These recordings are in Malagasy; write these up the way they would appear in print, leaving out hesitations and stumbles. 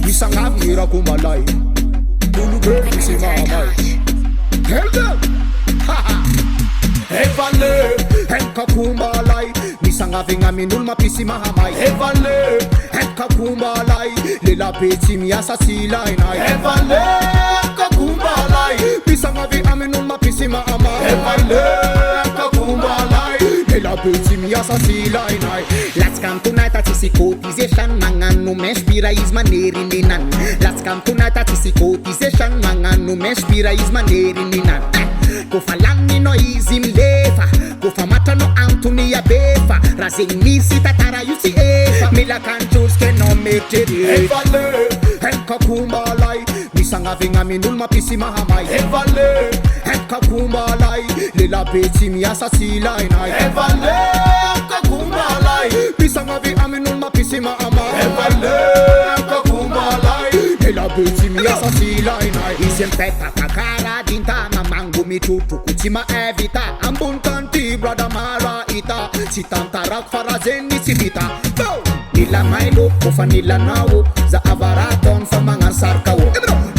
Misangavy raha kombalay Olobe misy mahamay Tell them Evale Henka kumbalay Misangavy amin'olo mampisy mahamay Evale Henka kumbalay Lelabe tsy miasa sy ilainay Evale Henka kumbalay Misangavy amin'olo mampisy mahamay Evale Henka kumbalay Lelabe tsy miasa sy ilainay Latsaka amtonay ta tsisy cotisation magnano menspira izy manery ninany Latsaka amtonay ta tsisy cotisation magnano menspira izy manery ninany Kofa laninao izy milefa Kofa matranao antony abefa Raha zegny misy tatara io tsy efa Mila kantroske nao meritrerefa Evale Henka kumbalay Misangavy amin'olo mampisy mahamay Evale Henka kumbalay Lelabe tsy miasa sy ilainay Evale Henka kumbalay Misangavy amin'olo mampisy mahamay Evale Henka kumbalay Lelabe tsy miasa sy ilainay Izy mipetaka kara dinta mamango mitrotroko tsy maevita Ambony kanty brada mara ita Tsy tantarako fa raha zegny tsy vita Mila mailo kofa nilanao za avaraton fa magnasarka o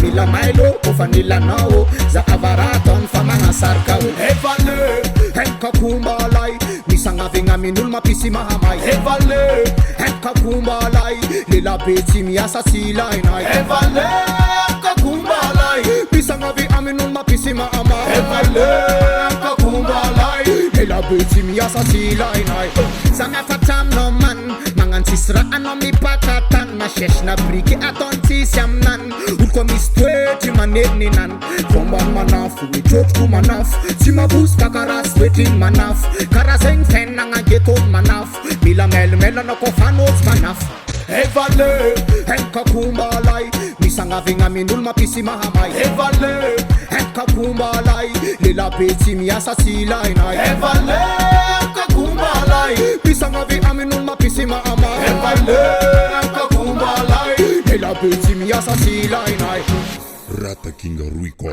Mila mailo kofa nilanao za avaraton fa magnasarka o Evale Henka kumbalay Misangavy amin'olo mampisy mahamay Evale Henka kumbalay Lelabe tsy miasa sy ilainay Evale Henka kumbalay Misangavy amin'olo mampisy mahamay Evale Henka kumbalay Lelabe tsy miasa sy ilainay Sagnafatra aminao man Magnan tsisy raha anao mipakatany Masesina briky ataony tsisy aminany Olo koa misy toetry manery ninany Fombany manafo mitrotroko manafo Tsy mabosika karaha sy toetriny manafo Karaha zegny fiainana getony manafo Mila melimela anao kofa anotsy manafo Evale Henka kumbalay Misangavy amin'olo mampisy mahamay Evale Henka kumbalay Lelabe tsy miasa sy ilainay Evale Henka kumbalay Misangavy amin'olo mampisy mahamay Evale Henka kumbalay Lelabe tsy miasa sy ilainay Rata King Ruiko.